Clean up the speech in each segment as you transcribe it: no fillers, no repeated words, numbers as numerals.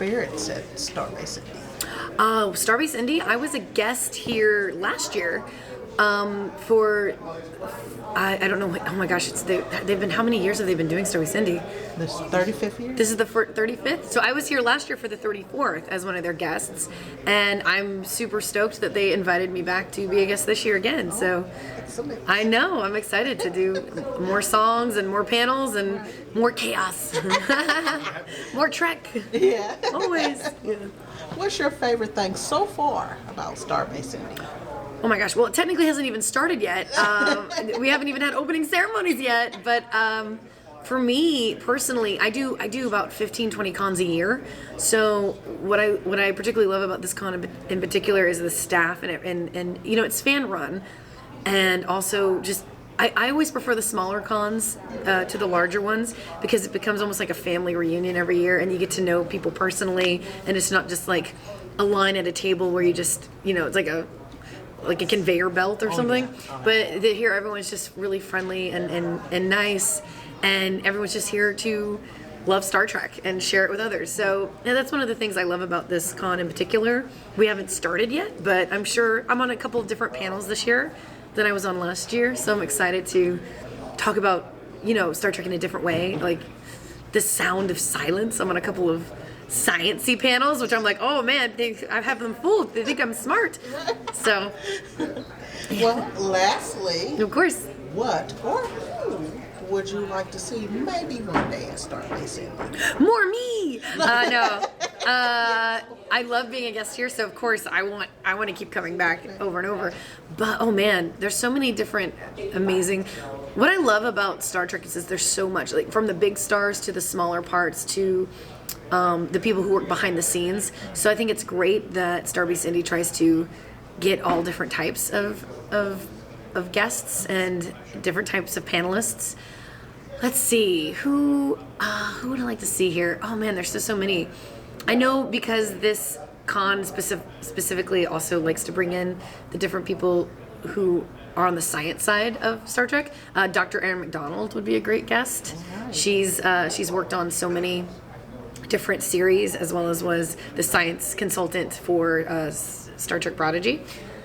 experience at Starbase Indy? Starbase Indy, I was a guest here last year for, I don't know, oh my gosh, they've been, how many years have they been doing Starbase Indy? This 35th year? This is the 35th? So I was here last year for the 34th as one of their guests, and I'm super stoked that they invited me back to be a guest this year again. So Excellent. I know, I'm excited to do more songs and more panels and more chaos. More Trek. Yeah. Always. Yeah. What's your favorite thing so far about Starbase Indy? Oh my gosh, well, it technically hasn't even started yet. We haven't even had opening ceremonies yet, but for me personally, I do about 15, 20 cons a year. So what I particularly love about this con in particular is the staff and you know, it's fan run, and also just I always prefer the smaller cons to the larger ones because it becomes almost like a family reunion every year, and you get to know people personally, and it's not just like a line at a table where you just, you know, it's like a conveyor belt or something. Yeah. But here everyone's just really friendly and nice, and everyone's just here to love Star Trek and share it with others. So yeah, that's one of the things I love about this con in particular. We haven't started yet, but I'm sure I'm on a couple of different panels this year than I was on last year, so I'm excited to talk about, you know, Star Trek in a different way, like the sound of silence. I'm on a couple of science-y panels, which I'm like, oh man, I have them fooled. They think I'm smart. So, Well, lastly, of course. what or who would you like to see maybe one day at Starbase Indy? More me. No. I love being a guest here, so of course I want to keep coming back over and over. But oh man, there's so many different amazing. What I love about Star Trek is there's so much, like from the big stars to the smaller parts to the people who work behind the scenes. So I think it's great that Starbase Indy tries to get all different types of guests and different types of panelists. Let's see, who would I like to see here? Oh man, there's so many. I know because this con specifically also likes to bring in the different people who are on the science side of Star Trek. Dr. Erin McDonald would be a great guest. Right. She's worked on so many different series, as well as was the science consultant for Star Trek Prodigy.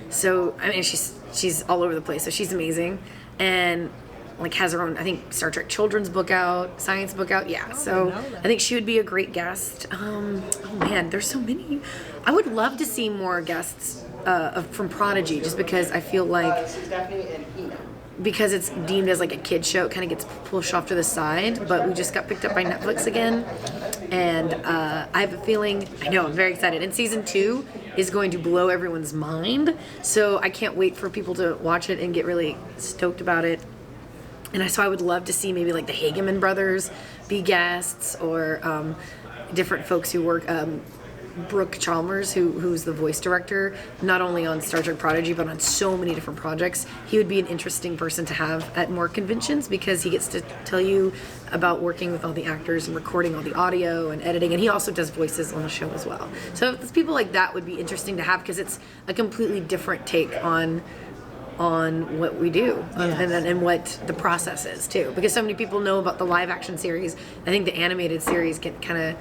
So I mean, she's all over the place. So she's amazing, and like has her own, I think, Star Trek children's book out, science book out. Yeah, so I think she would be a great guest. Oh man, there's so many. I would love to see more guests from Prodigy, just because I feel like because it's deemed as like a kid show, it kind of gets pushed off to the side. But we just got picked up by Netflix again, and I have a feeling, I know, I'm very excited. And season 2 is going to blow everyone's mind, so I can't wait for people to watch it and get really stoked about it. And so I would love to see maybe like the Hageman brothers be guests, or different folks who work. Brooke Chalmers, who's the voice director, not only on Star Trek Prodigy, but on so many different projects. He would be an interesting person to have at more conventions because he gets to tell you about working with all the actors and recording all the audio and editing. And he also does voices on the show as well. So it's people like that would be interesting to have because it's a completely different take on what we do. Yes. and what the process is too, because so many people know about the live action series. I think the animated series can kind of,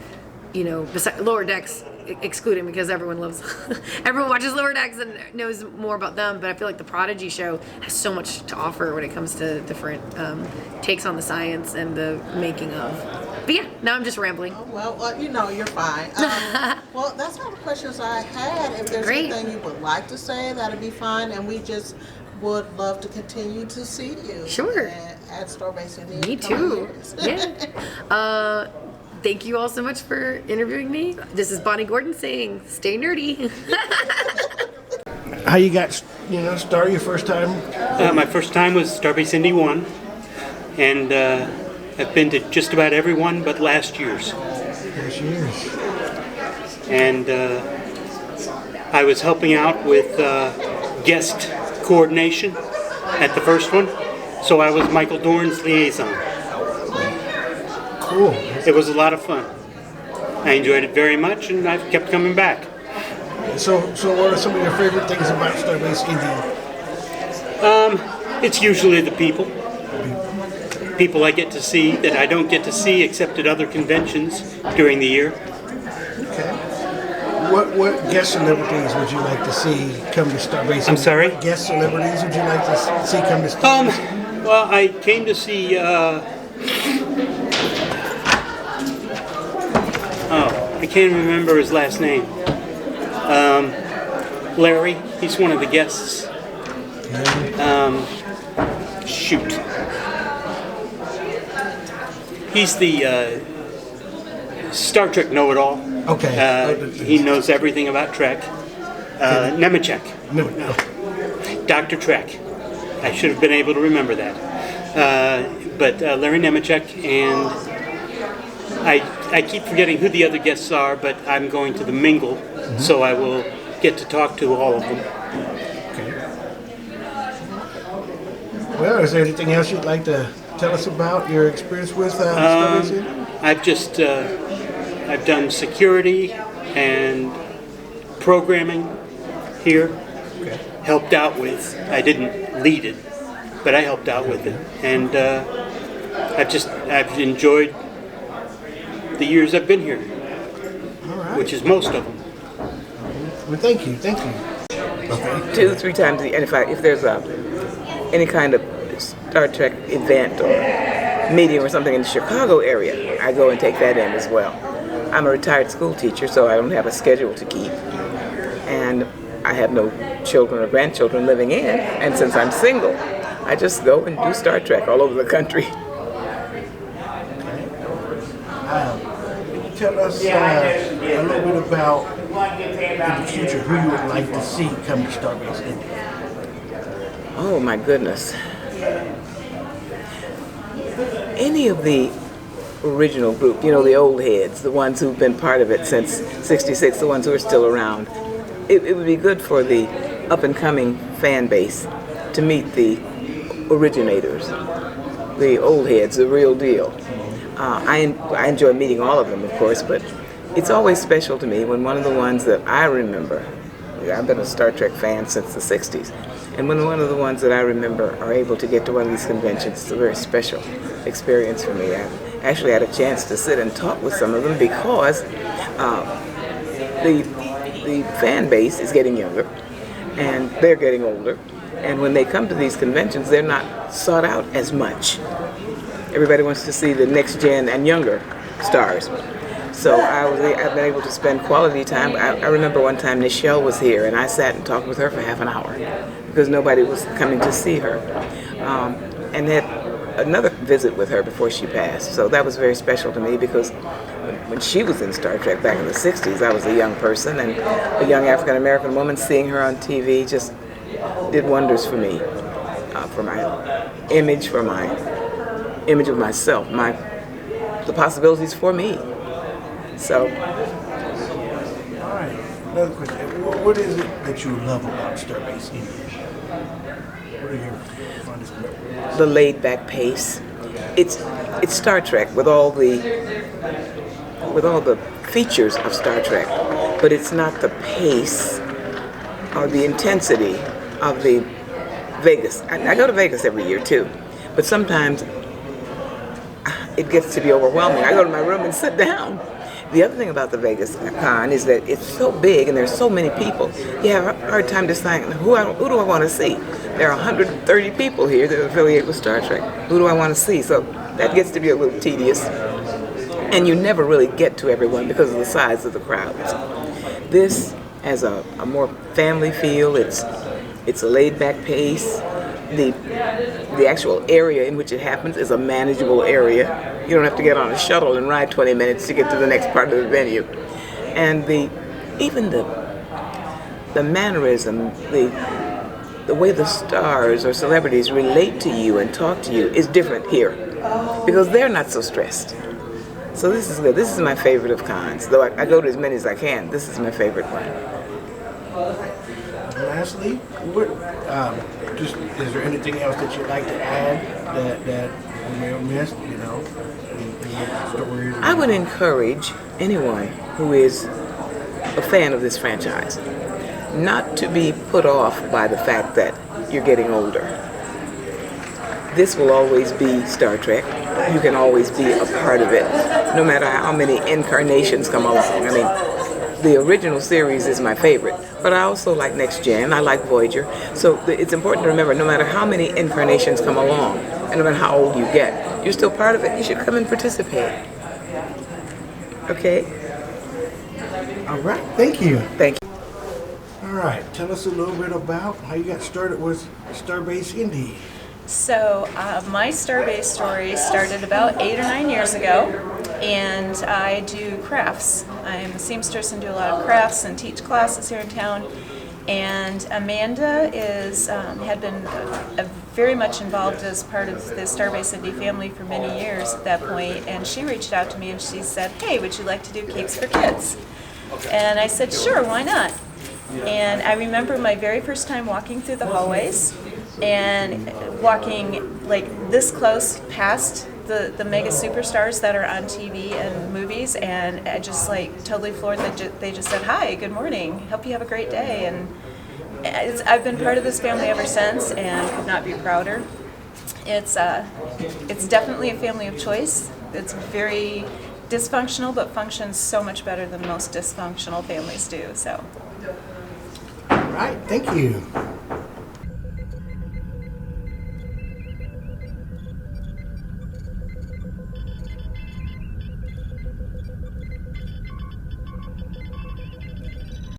you know, Lower Decks excluding, because everyone watches Lower Decks and knows more about them, but I feel like the Prodigy show has so much to offer when it comes to different takes on the science and the making of. But yeah, now I'm just rambling. Oh, well, you know, you're fine. Well, that's all the questions I had. If there's Great. anything you would like to say, that'd be fine, and we just would love to continue to see you. Sure. At Starbase Indy. Me too. Yeah. Thank you all so much for interviewing me. This is Bonnie Gordon saying, stay nerdy. How you got, Star your first time? My first time was Starbase Indy 1, and I've been to just about every one but last year's. Last year's. And I was helping out with guest coordination at the first one, so I was Michael Dorn's liaison. Cool. It was a lot of fun. I enjoyed it very much, and I've kept coming back. So what are some of your favorite things about Starbase Indy? It's usually the people. People I get to see that I don't get to see except at other conventions during the year. Okay. What guest celebrities would you like to see come to Starbase? I'm sorry? What guest celebrities would you like to see come to Starbase? Well, I came to see. I can't remember his last name. Larry. He's one of the guests. Shoot. He's the Star Trek know-it-all. Okay. He knows everything about Trek. Nemechek. No. Dr. Trek. I should have been able to remember that. But Larry Nemechek, and I keep forgetting who the other guests are, but I'm going to the mingle, so I will get to talk to all of them. Okay. Well, is there anything else you'd like to tell us about your experience with Starbase Indy? I've done security and programming here. Okay. Helped out with. I didn't lead it, but I helped out with it, and I've enjoyed the years I've been here, All right. which is most of them. Well, thank you. Okay. 2-3 times, and if there's any kind of Star Trek event or meeting or something in the Chicago area, I go and take that in as well. I'm a retired school teacher, so I don't have a schedule to keep, and I have no children or grandchildren living in, and since I'm single, I just go and do Star Trek all over the country. Tell us a little bit about in the future who you would like to see come to Starbase Indy. Oh my goodness. Any of the original group, the old heads, the ones who've been part of it since '66, the ones who are still around. It would be good for the up-and-coming fan base to meet the originators, the old heads, the real deal. I enjoy meeting all of them, of course, but it's always special to me when one of the ones that I remember, I've been a Star Trek fan since the 60s, and when one of the ones that I remember are able to get to one of these conventions, it's a very special experience for me. I actually had a chance to sit and talk with some of them because the fan base is getting younger, and they're getting older, and when they come to these conventions, they're not sought out as much. Everybody wants to see the next gen and younger stars. So I've been able to spend quality time. I remember one time Nichelle was here, and I sat and talked with her for half an hour because nobody was coming to see her. And had another visit with her before she passed. So that was very special to me because when she was in Star Trek back in the 60s, I was a young person, and a young African-American woman, seeing her on TV just did wonders for me, for my image of myself, the possibilities for me. So. All right. Another question. What is it that you love about Starbase Indy? What are your fondest memories? The laid-back pace. It's Star Trek with all the features of Star Trek, but it's not the pace or the intensity of the Vegas. I go to Vegas every year too, but sometimes it gets to be overwhelming. I go to my room and sit down. The other thing about the Vegas con is that it's so big and there's so many people. You have a hard time deciding who do I want to see. There are 130 people here that are affiliated with Star Trek. Who do I want to see? So that gets to be a little tedious. And you never really get to everyone because of the size of the crowds. This has a more family feel. It's a laid-back pace. The actual area in which it happens is a manageable area. You don't have to get on a shuttle and ride 20 minutes to get to the next part of the venue. And even the mannerism, the way the stars or celebrities relate to you and talk to you is different here because they're not so stressed. So this is good. This is my favorite of cons. Though I go to as many as I can, this is my favorite one. Lastly, is there anything else that you'd like to add that we may have missed? Any stories? I would encourage anyone who is a fan of this franchise not to be put off by the fact that you're getting older. This will always be Star Trek. You can always be a part of it, no matter how many incarnations come along. I mean, the original series is my favorite, but I also like Next Gen. I like Voyager. So it's important to remember, no matter how many incarnations come along, and no matter how old you get, you're still part of it. You should come and participate. Okay? All right, thank you. Thank you. All right, tell us a little bit about how you got started with Starbase Indy. So my Starbase story started about 8 or 9 years ago, and I do crafts. I'm a seamstress and do a lot of crafts and teach classes here in town. And Amanda had been very much involved as part of the Starbase Indy family for many years at that point, and she reached out to me and she said, "Hey, would you like to do capes for kids?" And I said, "Sure, why not?" And I remember my very first time walking through the hallways and walking like this close past the mega superstars that are on TV and movies, and I just like totally floored that they just said, "Hi, good morning, hope you have a great day." And I've been part of this family ever since and could not be prouder. It's definitely a family of choice. It's very dysfunctional, but functions so much better than most dysfunctional families do. So. All right, thank you.